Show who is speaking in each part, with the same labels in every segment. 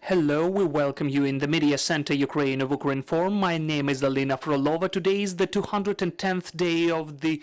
Speaker 1: Hello, we welcome you in the Media Center Ukraine of Ukrinform. My name is Alina Frolova. Today is the 210th day of the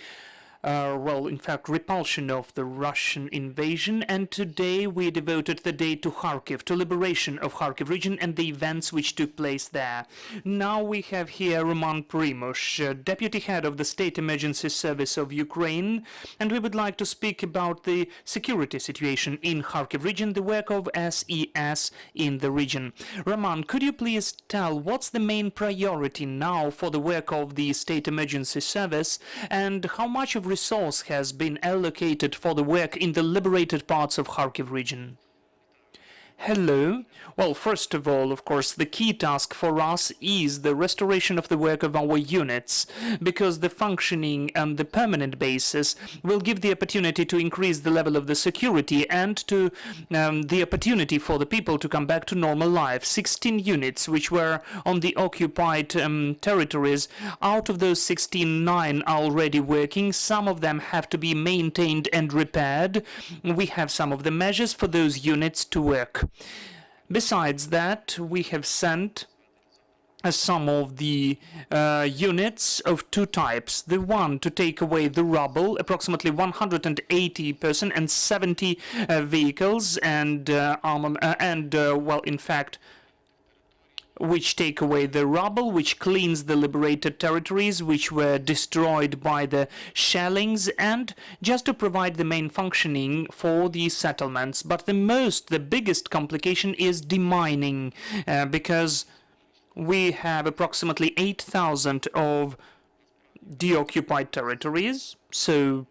Speaker 1: repulsion of the Russian invasion, and today we devoted the day to Kharkiv, to liberation of Kharkiv region and the events which took place there. Now we have here Prymush, deputy head of the State Emergency Service of Ukraine, and we would like to speak about the security situation in Kharkiv region, the work of SES in the region. Roman, could you please tell what's the main priority now for the work of the State Emergency Service, and how much of resource has been allocated for the work in the liberated parts of Kharkiv region? Hello. Well, first of all, of course, the key task for us is the restoration of the work of our units, because the functioning on the permanent basis will give the opportunity to increase the level of the security and to the opportunity for the people to come back to normal life. 16 units which were on the occupied territories, out of those 16, 9 are already working. Some of them have to be maintained and repaired. We have some of the measures for those units to work. Besides that, we have sent some of the units of two types. The one to take away the rubble, approximately 180 persons and 70 vehicles and which take away the rubble, which cleans the liberated territories which were destroyed by the shellings, and just to provide the main functioning for the settlements. But the biggest complication is demining, because we have approximately 8,000 of deoccupied territories, so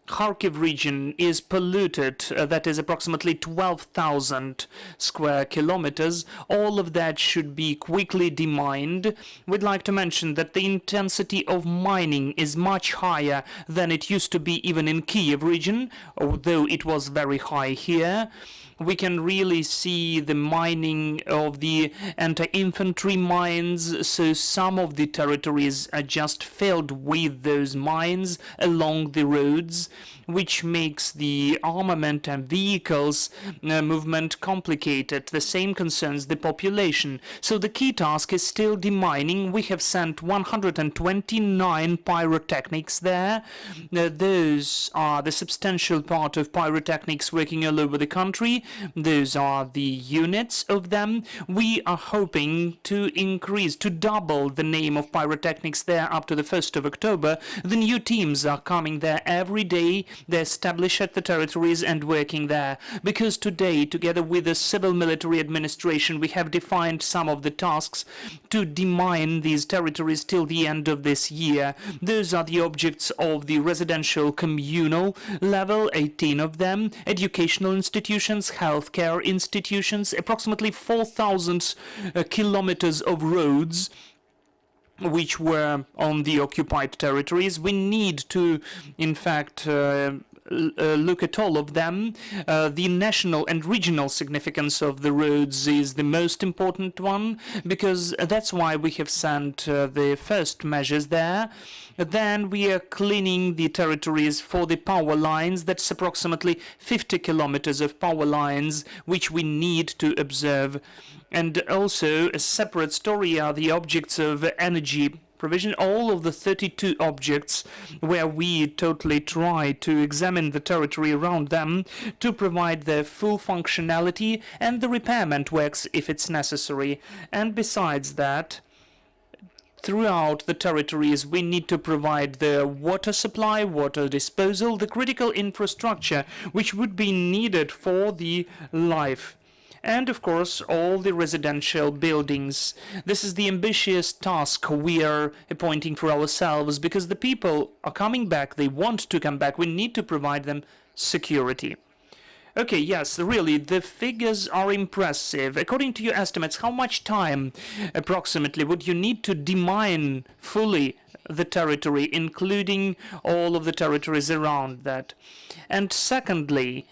Speaker 1: Kharkiv region is polluted, that is approximately 12,000 square kilometers. All of that should be quickly demined. We'd like to mention that the intensity of mining is much higher than it used to be even in Kyiv region, although it was very high here. We can really see the mining of the anti-infantry mines, so some of the territories are just filled with those mines along the roads, which makes the armament and vehicles movement complicated. The same concerns the population. So the key task is still demining. We have sent 129 pyrotechnics there. Those are the substantial part of pyrotechnics working all over the country. Those are the units of them. We are hoping to double the name of pyrotechnics there up to the 1st of October. The new teams are coming there every day. They're established at the territories and working there. Because today, together with the civil military administration, we have defined some of the tasks to demine these territories till the end of this year. Those are the objects of the residential communal level, 18 of them, educational institutions, healthcare institutions, approximately 4,000 kilometers of roads which were on the occupied territories. We need to, in fact, look at all of them. The national and regional significance of the roads is the most important one, because that's why we have sent the first measures there. Then we are cleaning the territories for the power lines. That's approximately 50 kilometers of power lines which we need to observe. And also a separate story are the objects of energy provision, all of the 32 objects where we totally try to examine the territory around them to provide their full functionality, and the repairment works if it's necessary. And besides that, throughout the territories, we need to provide the water supply, water disposal, the critical infrastructure which would be needed for the life. And of course, all the residential buildings. This is the ambitious task we are appointing for ourselves, because the people are coming back, they want to come back, we need to provide them security. Okay, yes, really, the figures are impressive. According to your estimates, how much time approximately would you need to demine fully the territory, including all of the territories around that? And secondly,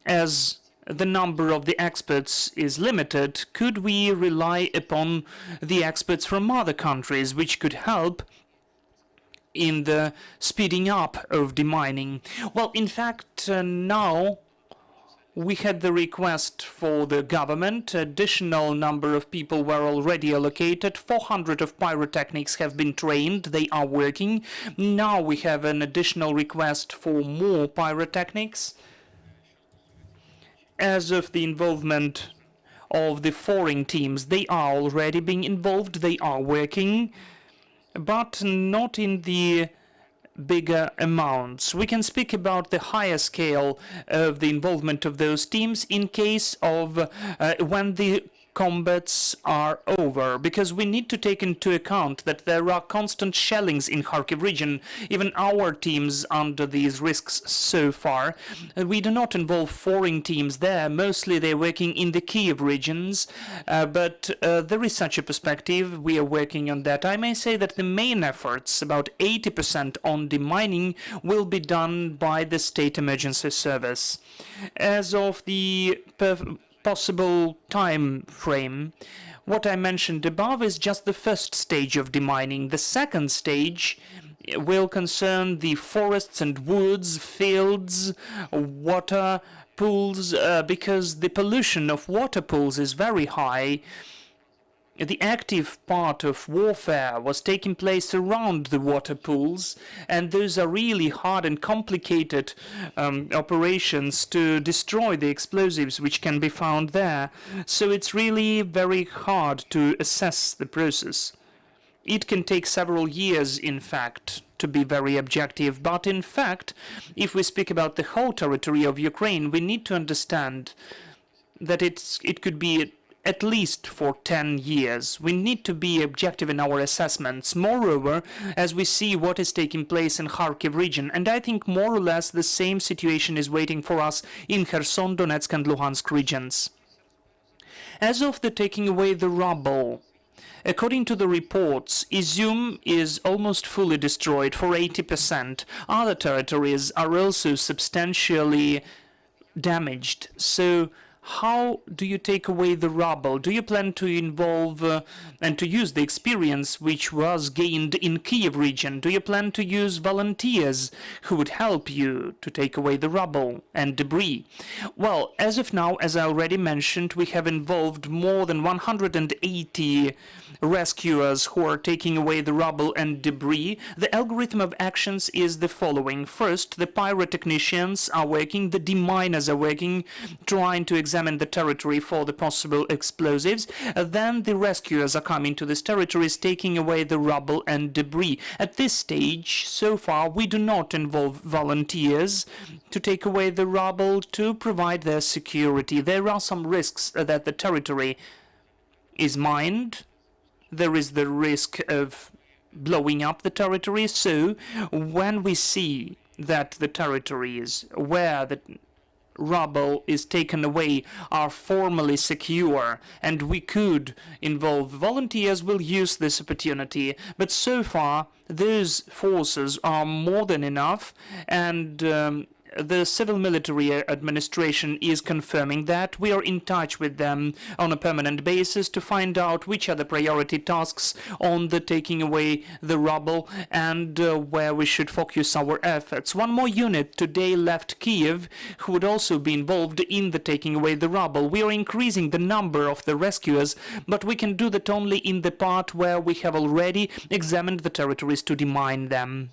Speaker 1: as the number of the experts is limited, could we rely upon the experts from other countries which could help in the speeding up of demining? Well, in fact, now We had the request for the government. Additional number of people were already allocated. 400 of pyrotechnics have been trained. They are working. Now we have an additional request for more pyrotechnics. As of the involvement of the foreign teams, they are already being involved. They are working, but not in the bigger amounts. We can speak about the higher scale of the involvement of those teams in case of when the combats are over, because we need to take into account that there are constant shellings in Kharkiv region. Even our teams under these risks so far. We do not involve foreign teams there. Mostly they're working in the Kyiv regions, but there is such a perspective. We are working on that. I may say that the main efforts, about 80% on demining, will be done by the State Emergency Service. As of the possible time frame, what I mentioned above is just the first stage of demining. The second stage will concern the forests and woods, fields, water pools, because the pollution of water pools is very high. The active part of warfare was taking place around the water pools, and those are really hard and complicated operations to destroy the explosives which can be found there. So it's really very hard to assess the process. It can take several years, in fact, to be very objective. But in fact, if we speak about the whole territory of Ukraine, we need to understand that it could be at least for 10 years. We need to be objective in our assessments. Moreover, as we see what is taking place in Kharkiv region, and I think more or less the same situation is waiting for us in Kherson, Donetsk and Luhansk regions. As of the taking away the rubble, according to the reports, Izium is almost fully destroyed for 80%. Other territories are also substantially damaged. So how do you take away the rubble? Do you plan to involve and to use the experience which was gained in Kyiv region? Do you plan to use volunteers who would help you to take away the rubble and debris? Well, as of now, as I already mentioned, we have involved more than 180 rescuers who are taking away the rubble and debris. The algorithm of actions is the following. First, the pyrotechnicians are working, the deminers are working, trying to examine the territory for the possible explosives. Then the rescuers are coming to these territories, taking away the rubble and debris. At this stage, so far, we do not involve volunteers to take away the rubble to provide their security. There are some risks that the territory is mined. There is the risk of blowing up the territory. So when we see that the territories where the rubble is taken away are formally secure and we could involve volunteers, will use this opportunity. But so far, those forces are more than enough, and the civil military administration is confirming that. We are in touch with them on a permanent basis to find out which are the priority tasks on the taking away the rubble and where we should focus our efforts. One more unit today left Kyiv who would also be involved in the taking away the rubble. We are increasing the number of the rescuers, but we can do that only in the part where we have already examined the territories to demine them.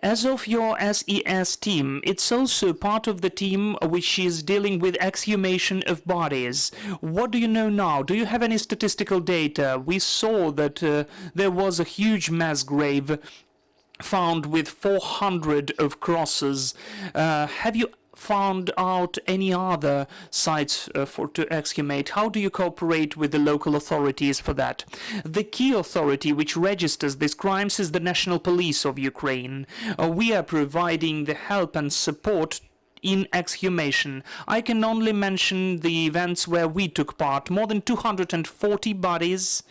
Speaker 1: As of your SES team, it's also part of the team which is dealing with exhumation of bodies. What do you know now? Do you have any statistical data? We saw that there was a huge mass grave found with 400 of crosses. Have you found out any other sites to exhumate? How do you cooperate with the local authorities for that? The key authority which registers these crimes is the National Police of Ukraine. We are providing the help and support in exhumation. I can only mention the events where we took part. More than 240 bodies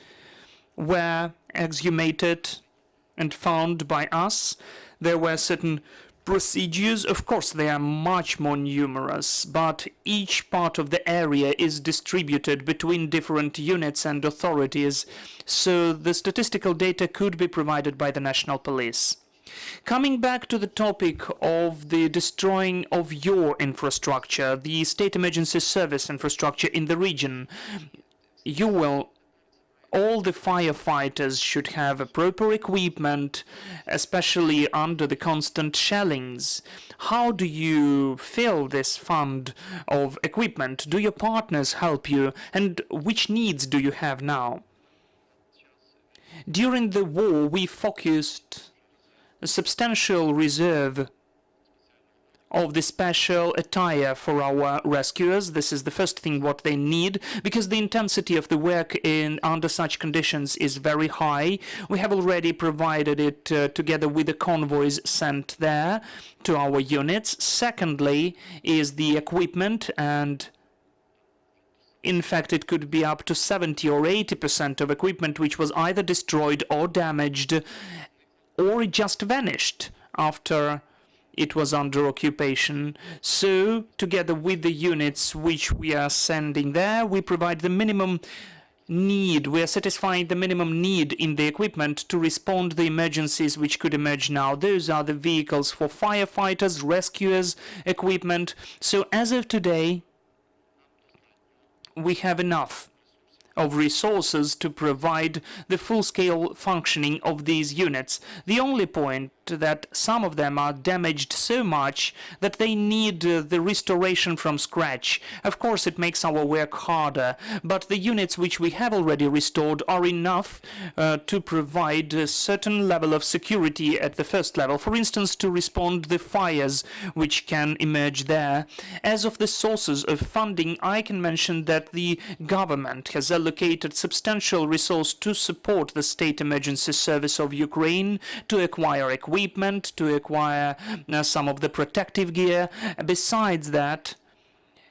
Speaker 1: were exhumated and found by us. There were certain procedures. Of course, they are much more numerous, but each part of the area is distributed between different units and authorities, so the statistical data could be provided by the National Police. Coming back to the topic of the destroying of your infrastructure, the state emergency service infrastructure in the region, all the firefighters should have a proper equipment, especially under the constant shellings. How do you fill this fund of equipment? Do your partners help you? And which needs do you have now? During the war, we focused a substantial reserve of the special attire for our rescuers. This is the first thing what they need, because the intensity of the work under such conditions is very high. We have already provided it together with the convoys sent there to our units. Secondly is the equipment, and in fact it could be up to 70 or 80% of equipment which was either destroyed or damaged or just vanished after it was under occupation. So, together with the units which we are sending there, we provide the minimum need. We are satisfying the minimum need in the equipment to respond to the emergencies which could emerge now. Those are the vehicles for firefighters, rescuers, equipment. So, as of today, we have enough of resources to provide the full-scale functioning of these units. The only point that some of them are damaged so much that they need the restoration from scratch. Of course, it makes our work harder, but the units which we have already restored are enough to provide a certain level of security at the first level. For instance, to respond to the fires which can emerge there. As of the sources of funding, I can mention that the government has allocated substantial resource to support the State Emergency Service of Ukraine, to acquire equipment, to acquire some of the protective gear. Besides that,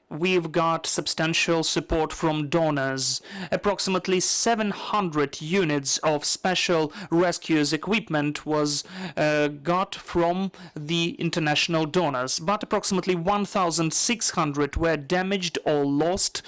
Speaker 1: we've got substantial support from donors. Approximately 700 units of special rescuers equipment was got from the international donors, but approximately 1,600 were damaged or lost.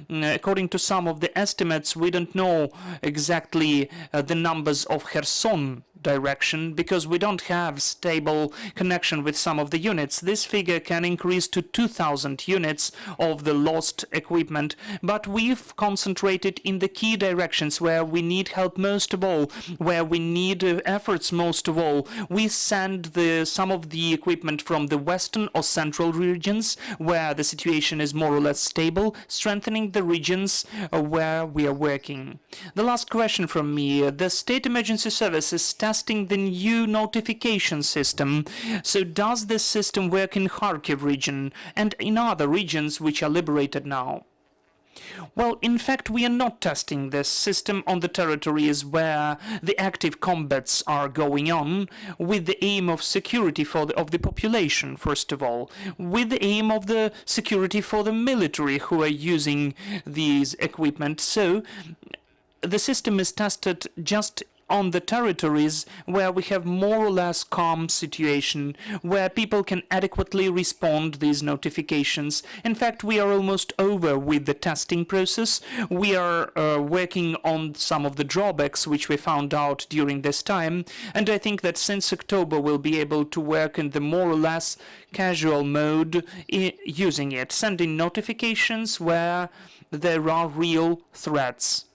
Speaker 1: According to some of the estimates, we don't know exactly the numbers of Kherson direction, because we don't have stable connection with some of the units. This figure can increase to 2,000 units of the lost equipment, but we've concentrated in the key directions where we need help most of all, where we need efforts most of all. We send some of the equipment from the western or central regions where the situation is more or less stable, strengthening the regions where we are working. The last question from me. The State Emergency Service is testing the new notification system. So does this system work in Kharkiv region and in other regions which are liberated now? Well, in fact, we are not testing this system on the territories where the active combats are going on, with the aim of security of the population, first of all, with the aim of the security for the military who are using these equipment. So the system is tested just on the territories where we have more or less calm situation, where people can adequately respond these notifications. In fact, we are almost over with the testing process. We are working on some of the drawbacks which we found out during this time, and I think that since October we'll be able to work in the more or less casual mode using it, sending notifications where there are real threats.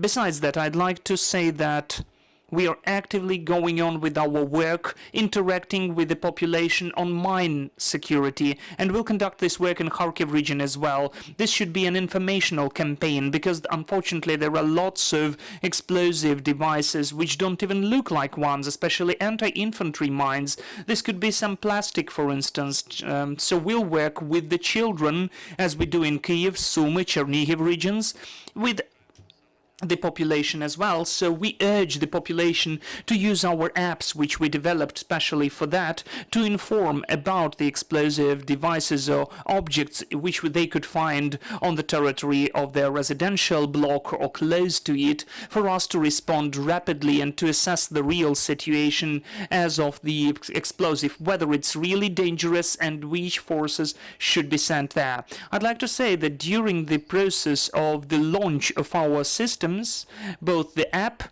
Speaker 1: Besides that, I'd like to say that we are actively going on with our work, interacting with the population on mine security, and we'll conduct this work in Kharkiv region as well. This should be an informational campaign, because unfortunately there are lots of explosive devices which don't even look like ones, especially anti-infantry mines. This could be some plastic, for instance. So we'll work with the children, as we do in Kyiv, Sumy, Chernihiv regions, with the population as well. So we urge the population to use our apps, which we developed specially for that, to inform about the explosive devices or objects which they could find on the territory of their residential block or close to it, for us to respond rapidly and to assess the real situation as of the explosive, whether it's really dangerous and which forces should be sent there. I'd like to say that during the process of the launch of our system, both the app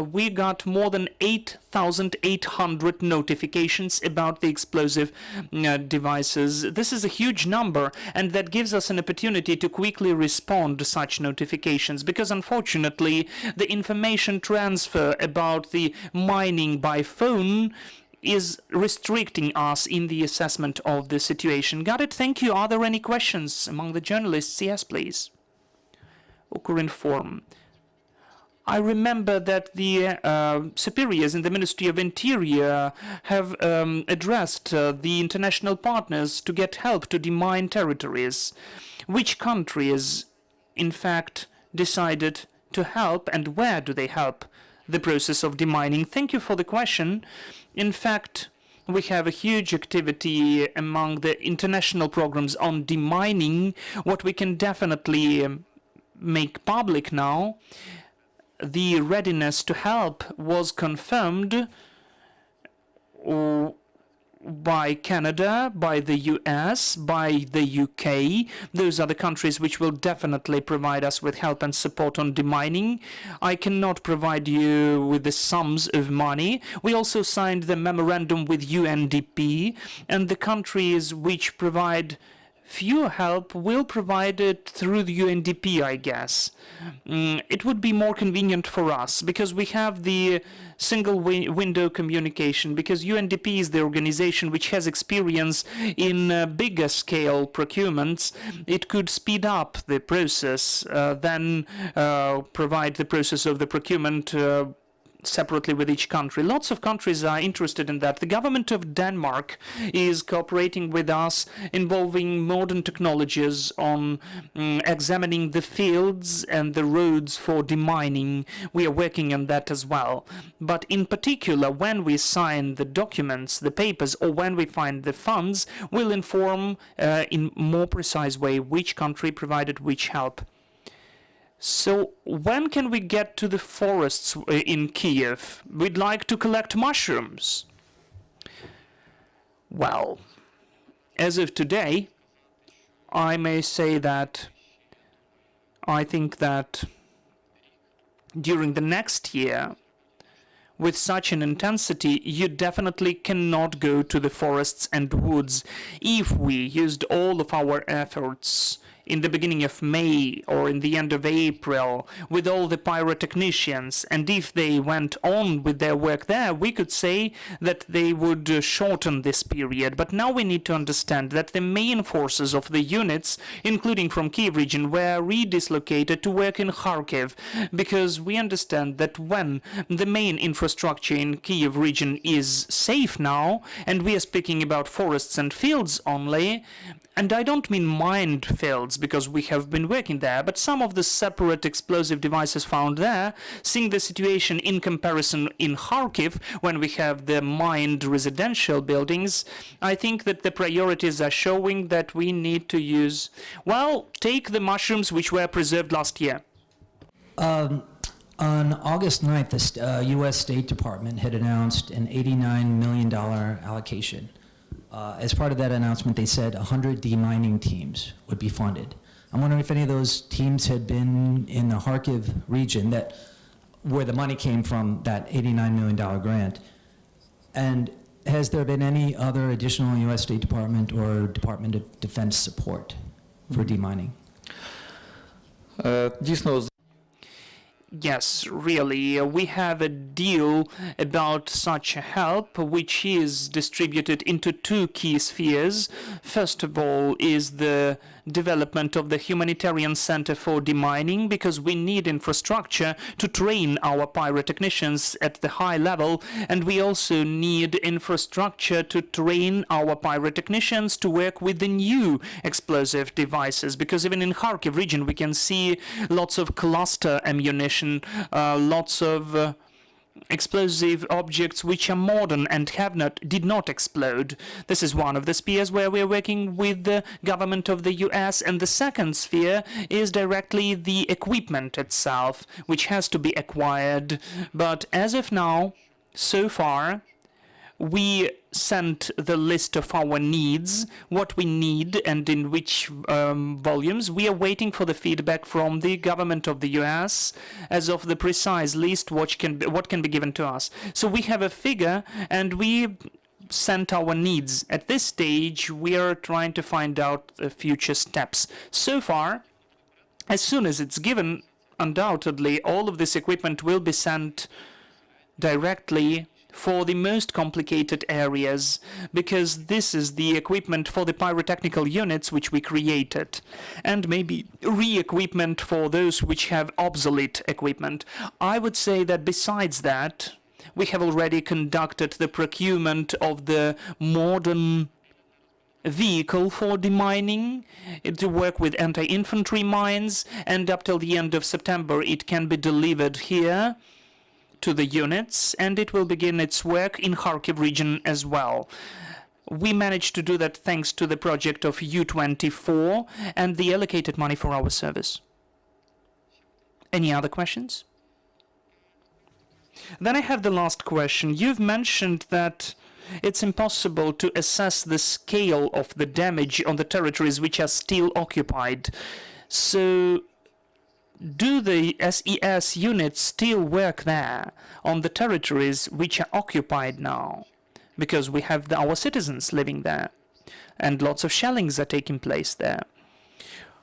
Speaker 1: we got more than 8,800 notifications about the explosive devices. This is a huge number, and that gives us an opportunity to quickly respond to such notifications, because unfortunately the information transfer about the mining by phone is restricting us in the assessment of the situation. Got it? Thank you. Are there any questions among the journalists? Yes, please. Ukrinform. I remember that the superiors in the Ministry of Interior have addressed the international partners to get help to demine territories. Which countries, in fact, decided to help, and where do they help the process of demining? Thank you for the question. In fact, we have a huge activity among the international programs on demining. What we can definitely make public now, the readiness to help was confirmed by Canada, by the US, by the UK. Those are the countries which will definitely provide us with help and support on demining. I cannot provide you with the sums of money. We also signed the memorandum with UNDP, and the countries which provide fewer help will provide it through the UNDP, I guess. It would be more convenient for us because we have the single window communication, because UNDP is the organization which has experience in bigger scale procurements. It could speed up the process, then provide the process of the procurement separately with each country. Lots of countries are interested in that. The government of Denmark is cooperating with us, involving modern technologies on examining the fields and the roads for demining. We are working on that as well. But in particular, when we sign the documents, the papers, or when we find the funds, we'll inform in more precise way which country provided which help. So when can we get to the forests in Kyiv? We'd like to collect mushrooms. Well, as of today, I may say that I think that during the next year, with such an intensity, you definitely cannot go to the forests and woods. If we used all of our efforts in the beginning of May or in the end of April with all the pyrotechnicians, and if they went on with their work there, we could say that they would shorten this period. But now we need to understand that the main forces of the units, including from Kyiv region, were redislocated to work in Kharkiv, because we understand that when the main infrastructure in Kyiv region is safe now, and we are speaking about forests and fields only, and I don't mean mined fields, because we have been working there, but some of the separate explosive devices found there, seeing the situation in comparison in Kharkiv, when we have the mined residential buildings, I think that the priorities are showing that we need to use, well, take the mushrooms which were preserved last year.
Speaker 2: On August 9th, the U.S. State Department had announced an $89 million allocation. As part of that announcement, they said 100 demining teams would be funded. I'm wondering if any of those teams had been in the Kharkiv region, that where the money came from, that $89 million grant. And has there been any other additional U.S. State Department or Department of Defense support for demining?
Speaker 1: Yes, really, we have a deal about such help, which is distributed into two key spheres. First of all is the development of the humanitarian center for demining, because we need infrastructure to train our pyrotechnicians at the high level, and we also need infrastructure to train our pyrotechnicians to work with the new explosive devices, because even in Kharkiv region we can see lots of cluster ammunition, lots of explosive objects which are modern and did not explode. This is one of the spheres where we are working with the government of the US, and the second sphere is directly the equipment itself, which has to be acquired. But as of now, so far, We sent the list of our needs, what we need and in which volumes. We are waiting for the feedback from the government of the US as of the precise list what can be given to us. So we have a figure and we sent our needs. At this stage, we are trying to find out the future steps. So far, as soon as it's given, undoubtedly, all of this equipment will be sent directly for the most complicated areas, because this is the equipment for the pyrotechnical units which we created, and maybe re-equipment for those which have obsolete equipment. I would say that besides that, we have already conducted the procurement of the modern vehicle for demining to work with anti-infantry mines, and up till the end of September it can be delivered here to the units, and it will begin its work in Kharkiv region as well. We managed to do that thanks to the project of U-24 and the allocated money for our service. Any other questions? Then I have the last question. You've mentioned that it's impossible to assess the scale of the damage on the territories which are still occupied. So do the SES units still work there on the territories which are occupied now? Because we have our citizens living there and lots of shellings are taking place there.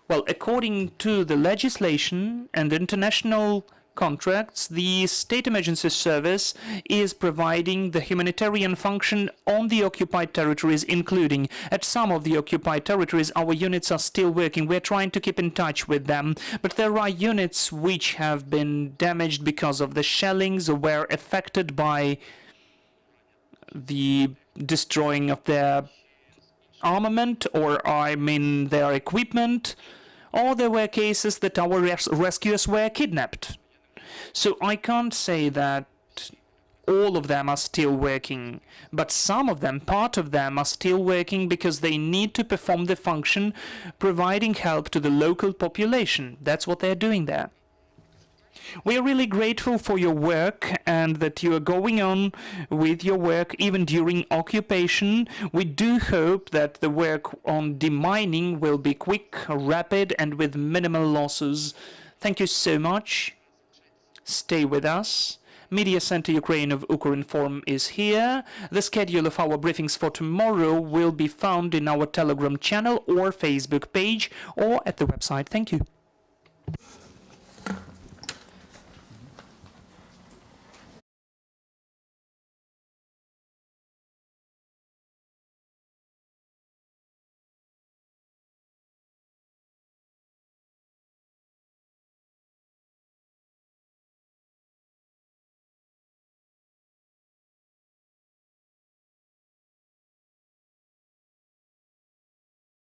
Speaker 1: Well, according to the legislation and international contracts, the State Emergency Service is providing the humanitarian function on the occupied territories, including at some of the occupied territories our units are still working. We're trying to keep in touch with them, but there are units which have been damaged because of the shellings or were affected by the destroying of their armament, or their equipment, or there were cases that our rescuers were kidnapped. So I can't say that all of them are still working, but some of them, part of them, are still working because they need to perform the function providing help to the local population. That's what they're doing there. We are really grateful for your work and that you are going on with your work even during occupation. We do hope that the work on demining will be quick, rapid, and with minimal losses. Thank you so much. Stay with us. Media Center Ukraine of Ukrinform is here. The schedule of our briefings for tomorrow will be found in our Telegram channel or Facebook page or at the website. Thank you.